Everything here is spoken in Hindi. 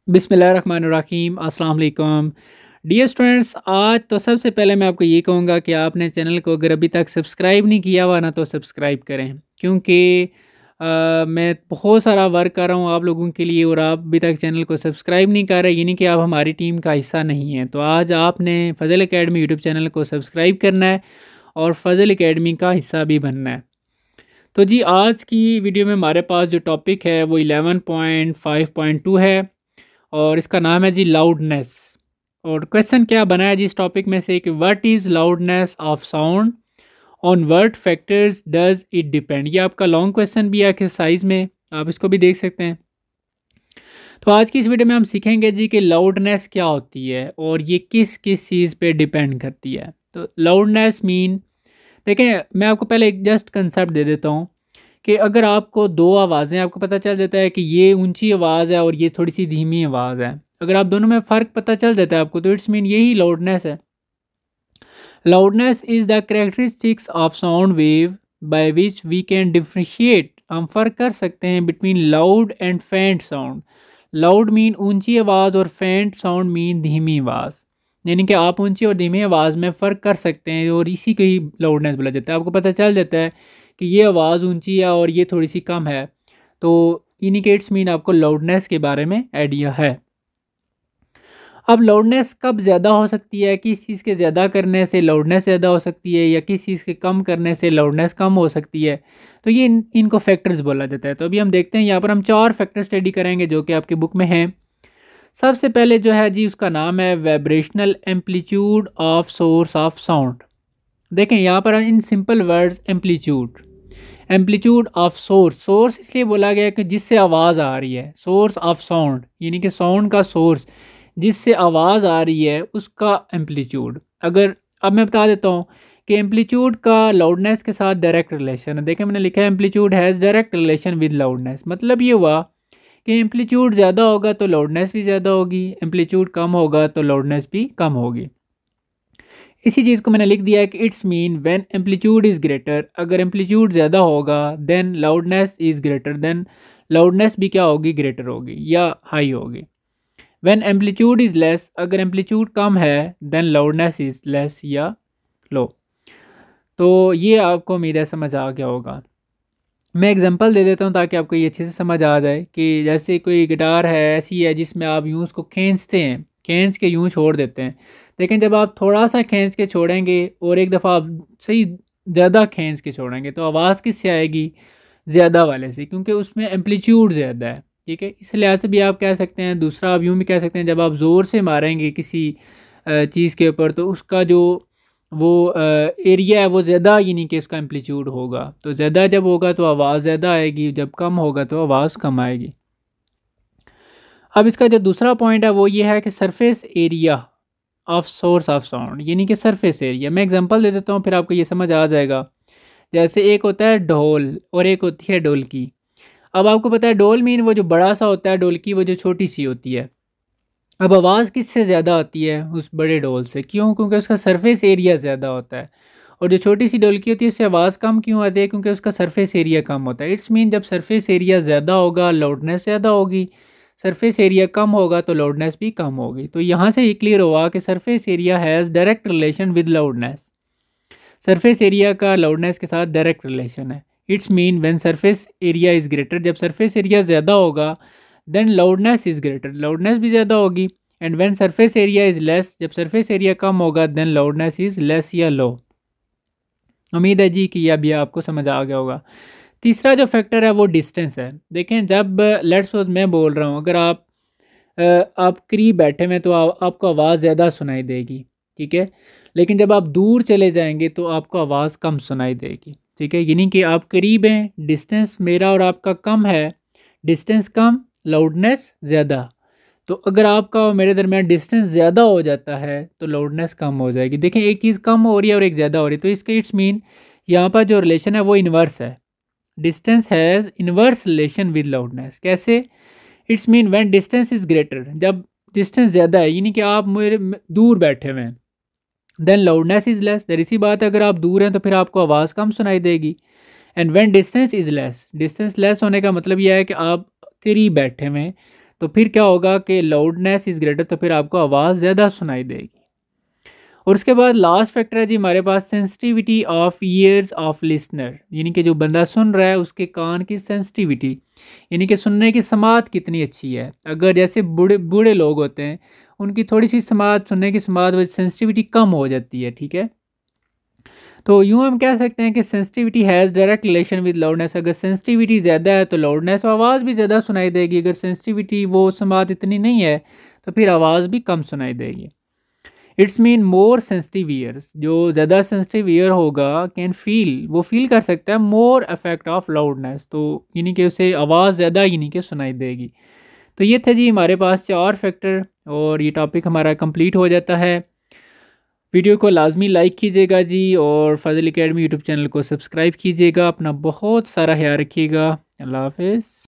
बिस्मिल्लाहिर्रहमानिर्रहीम अस्सलाम वालेकुम डियर स्टूडेंट्स। आज तो सबसे पहले मैं आपको ये कहूँगा कि आपने चैनल को अगर अभी तक सब्सक्राइब नहीं किया हुआ ना तो सब्सक्राइब करें, क्योंकि मैं बहुत सारा वर्क कर रहा हूँ आप लोगों के लिए और आप अभी तक चैनल को सब्सक्राइब नहीं कर रहे, यानी कि आप हमारी टीम का हिस्सा नहीं है। तो आज आपने फ़ज़ल एकेडमी यूट्यूब चैनल को सब्सक्राइब करना है और फ़ज़ल एकेडमी का हिस्सा भी बनना है। तो जी आज की वीडियो में हमारे पास जो टॉपिक है वो 11.5.2 है और इसका नाम है जी लाउडनेस। और क्वेश्चन क्या बना है जी इस टॉपिक में से कि what is loudness of sound, on what factors does it depend. ये आपका लॉन्ग क्वेश्चन भी है एक्सरसाइज में, आप इसको भी देख सकते हैं। तो आज की इस वीडियो में हम सीखेंगे जी कि लाउडनेस क्या होती है और ये किस किस चीज़ पे डिपेंड करती है। तो लाउडनेस मीन, देखें मैं आपको पहले एक जस्ट कंसेप्ट दे देता हूँ कि अगर आपको दो आवाज़ें, आपको पता चल जाता है कि ये ऊंची आवाज़ है और ये थोड़ी सी धीमी आवाज़ है, अगर आप दोनों में फ़र्क पता चल जाता है आपको, तो इट्स मीन यही लाउडनेस है। Loudness is the characteristics of sound wave by which we can differentiate. हम फ़र्क कर सकते हैं between loud and faint sound. Loud mean ऊंची आवाज़ और फेंट साउंड मीन धीमी आवाज़, यानी कि आप ऊंची और धीमी आवाज़ में फ़र्क कर सकते हैं और इसी को ही लाउडनेस बोला जाता है। आपको पता चल जाता है कि ये आवाज़ ऊंची है और ये थोड़ी सी कम है, तो इंडिकेट्स मीन आपको लाउडनेस के बारे में आइडिया है। अब लाउडनेस कब ज़्यादा हो सकती है, किस चीज़ के ज़्यादा करने से लाउडनेस ज़्यादा हो सकती है या किस चीज़ के कम करने से लाउडनेस कम हो सकती है, तो ये इनको फैक्टर्स बोला जाता है। तो अभी हम देखते हैं, यहाँ पर हम 4 फैक्टर स्टडी करेंगे जो कि आपकी बुक में हैं। सबसे पहले जो है जी उसका नाम है vibrational amplitude of source of sound. देखें यहाँ पर in simple words amplitude of source इसलिए बोला गया कि जिससे आवाज़ आ रही है, सोर्स ऑफ साउंड यानी कि साउंड का सोर्स जिससे आवाज़ आ रही है उसका एम्पलीट्यूड। अगर अब मैं बता देता हूँ कि एम्पलीट्यूड का लाउडनेस के साथ डायरेक्ट रिलेशन है। देखें मैंने लिखा है amplitude has direct relation with loudness. मतलब ये हुआ कि एम्पलीट्यूड ज़्यादा होगा तो लाउडनेस भी ज़्यादा होगी, एम्पलीट्यूड कम होगा तो लाउडनेस भी कम होगी। इसी चीज़ को मैंने लिख दिया है कि it's mean when amplitude is greater, अगर एम्पलीट्यूड ज़्यादा होगा then loudness is greater, then loudness भी क्या होगी, ग्रेटर होगी या हाई होगी। व्हेन एम्पलीट्यूड इज़ लेस, अगर एम्पलीट्यूड कम है देन लाउडनेस इज़ लेस या लो। तो ये आपको उम्मीद है समझ आ गया होगा। मैं एग्जांपल दे देता हूँ ताकि आपको ये अच्छे से समझ आ जाए कि जैसे कोई गिटार है ऐसी है जिसमें आप यूँ उसको खींचते हैं, खींच के यूँ छोड़ देते हैं। लेकिन जब आप थोड़ा सा खींच के छोड़ेंगे और एक दफ़ा आप सही ज़्यादा खींच के छोड़ेंगे तो आवाज़ किससे आएगी, ज़्यादा वाले से, क्योंकि उसमें एम्पलीट्यूड ज़्यादा है। ठीक है, इस लिहाज से भी आप कह सकते हैं। दूसरा आप यूँ भी कह सकते हैं जब आप ज़ोर से मारेंगे किसी चीज़ के ऊपर तो उसका जो वो एरिया है वो ज़्यादा, यानी कि उसका एम्पलीट्यूड होगा। तो ज़्यादा जब होगा तो आवाज़ ज़्यादा आएगी, जब कम होगा तो आवाज़ कम आएगी। अब इसका जो दूसरा पॉइंट है वो ये है कि surface area of source of sound, यानी कि सरफेस एरिया। मैं एग्जांपल दे देता हूँ फिर आपको ये समझ आ जाएगा। जैसे एक होता है ढोल और एक होती है ढोलकी। अब आपको पता है ढोल मीन वो जो बड़ा सा होता है, ढोलकी वो जो छोटी सी होती है। अब आवाज़ किससे ज़्यादा आती है, उस बड़े ढोल से। क्यों? क्योंकि उसका सरफेस एरिया ज़्यादा होता है। और जो छोटी सी ढोलकी होती है उससे आवाज़ कम क्यों आती है? क्योंकि उसका सरफेस एरिया कम होता है। इट्स मीन जब सरफेस एरिया ज़्यादा होगा लाउडनेस ज़्यादा होगी, सरफेस एरिया कम होगा तो लाउडनेस भी कम होगी। तो यहाँ से ये क्लियर हुआ कि surface area has direct relation with loudness. Surface area का लाउडनेस के साथ डायरेक्ट रिलेशन है। It's mean when surface area is greater, जब सरफेस एरिया ज़्यादा होगा then loudness is greater, loudness भी ज़्यादा होगी। And when surface area is less, जब सरफेस एरिया कम होगा देन लाउडनेस इज़ लेस या लो। उम्मीद है जी कि यह भी आपको समझ आ गया होगा। तीसरा जो फैक्टर है वो डिस्टेंस है। देखें जब लेट्स सपोज मैं बोल रहा हूँ, अगर आप करीब बैठे हुए तो आपको आवाज़ ज़्यादा सुनाई देगी। ठीक है, लेकिन जब आप दूर चले जाएंगे तो आपको आवाज़ कम सुनाई देगी। ठीक है, यानी कि आप करीब हैं, डिस्टेंस मेरा और आपका कम है, डिस्टेंस कम लाउडनेस ज़्यादा। तो अगर आपका और मेरे दरमियान डिस्टेंस ज़्यादा हो जाता है तो लाउडनेस कम हो जाएगी। देखें एक चीज़ कम हो रही है और एक ज़्यादा हो रही है, तो इसका इट्स मीन यहाँ पर जो रिलेशन है वो इन्वर्स है। Distance has inverse relation with loudness. कैसे? It's mean when distance is greater, जब डिस्टेंस ज़्यादा है यानी कि आप मेरे दूर बैठे हुए हैं, देन लाउडनेस इज़ लेस। ज़री सी बात है, अगर आप दूर हैं तो फिर आपको आवाज़ कम सुनाई देगी। And when distance is less, distance less होने का मतलब यह है कि आप करीब बैठे हुए हैं तो फिर क्या होगा कि लाउडनेस इज़ ग्रेटर, तो फिर आपको आवाज़ ज़्यादा सुनाई देगी। और उसके बाद लास्ट फैक्टर है जी हमारे पास sensitivity of ears of listener, यानी कि जो बंदा सुन रहा है उसके कान की सेंसिटिविटी, यानी कि सुनने की समात कितनी अच्छी है। अगर जैसे बूढ़े बूढ़े लोग होते हैं उनकी थोड़ी सी समात, सुनने की समात व सेंसिटिविटी कम हो जाती है, ठीक है। तो यूँ हम कह सकते हैं कि sensitivity has direct relation with loudness. अगर सेंसिटिविटी ज़्यादा है तो लाउडनेस और आवाज़ भी ज़्यादा सुनाई देगी। अगर सेंसिटिविटी वो समात इतनी नहीं है तो फिर आवाज़ भी कम सुनाई देगी। It's mean more sensitive years, जो ज़्यादा सेंसिटिव ईयर होगा कैन फील, वो फील कर सकता है मोर इफेक्ट ऑफ लाउडनेस, तो यानी कि उसे आवाज़ ज़्यादा यानी कि सुनाई देगी। तो ये थे जी हमारे पास 4 फैक्टर और ये टॉपिक हमारा कंप्लीट हो जाता है। वीडियो को लाजमी लाइक कीजिएगा जी और फ़ाज़िल एकेडमी यूट्यूब चैनल को सब्सक्राइब कीजिएगा। अपना बहुत सारा ख्याल रखिएगा। अल्लाह हाफ़िज़।